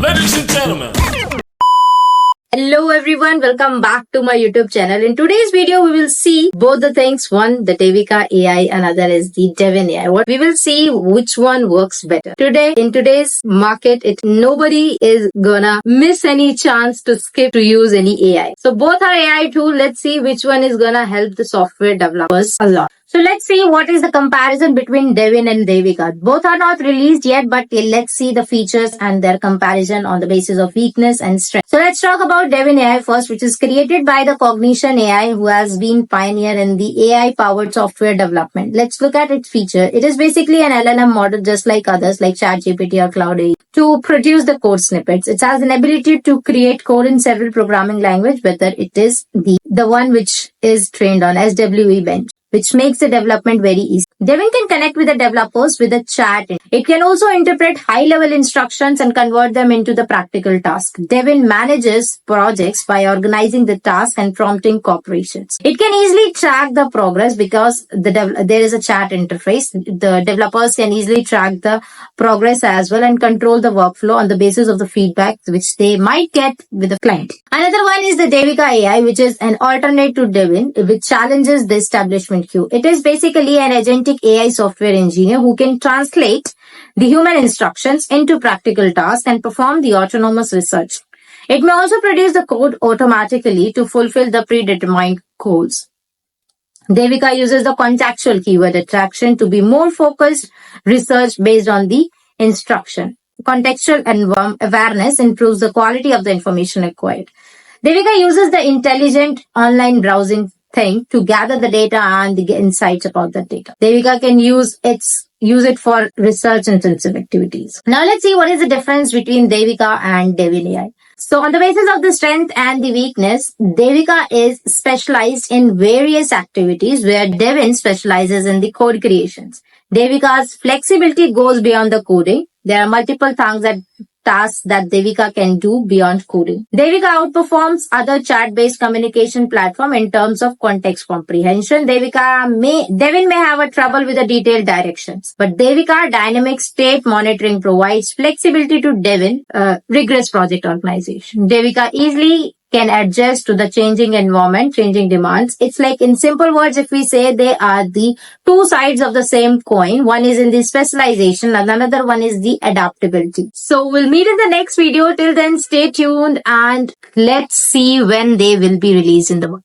Ladies and gentlemen. Hello everyone, welcome back to my YouTube channel. In today's video, we will see both the things. One, the DEVIKAAI AI, another is the Devin AI. We will see which one works better. Today, in today's market, nobody is gonna miss any chance to skip to use any AI. So both are AI tool. Let's see which one is gonna help the software developers a lot. So let's see what is the comparison between Devin and Devika. Both are not released yet, but let's see the features and their comparison on the basis of weakness and strength. So let's talk about Devin AI first, which is created by the Cognition AI, who has been pioneer in the AI-powered software development. Let's look at its feature. It is basically an LLM model just like others like ChatGPT or Claude to produce the code snippets. It has an ability to create code in several programming languages, whether it is the one which is trained on SWE bench, which makes the development very easy. Devin can connect with the developers with a chat. It can also interpret high-level instructions and convert them into the practical task. Devin manages projects by organizing the task and prompting cooperations. It can easily track the progress because there is a chat interface. The developers can easily track the progress as well and control the workflow on the basis of the feedback which they might get with the client. Another one is the DEVIKAAI AI, which is an alternate to Devin, which challenges the establishment queue. It is basically an agentic AI software engineer who can translate the human instructions into practical tasks and perform the autonomous research. It may also produce the code automatically to fulfill the predetermined goals. DEVIKAAI uses the contextual keyword attraction to be more focused research based on the instruction. Contextual awareness improves the quality of the information acquired. DEVIKAAI uses the intelligent online browsing thing to gather the data and the insights about the data. DEVIKAAI can use it for research intensive activities. Now let's see what is the difference between DEVIKAAI and Devin AI. So on the basis of the strength and the weakness, DEVIKAAI is specialized in various activities where Devin specializes in the code creations. DEVIKAAI's flexibility goes beyond the coding. There are multiple tasks that DEVIKAAI can do beyond coding. DEVIKAAI outperforms other chat-based communication platform in terms of context comprehension. Devin may have a trouble with the detailed directions, but DEVIKAAI dynamic state monitoring provides flexibility to Devin rigorous project organization. DEVIKAAI easily can adjust to the changing environment, changing demands. It's like, in simple words, if we say they are the two sides of the same coin. One is in the specialization and another one is the adaptability. So we'll meet in the next video. Till then, stay tuned and let's see when they will be released in the world.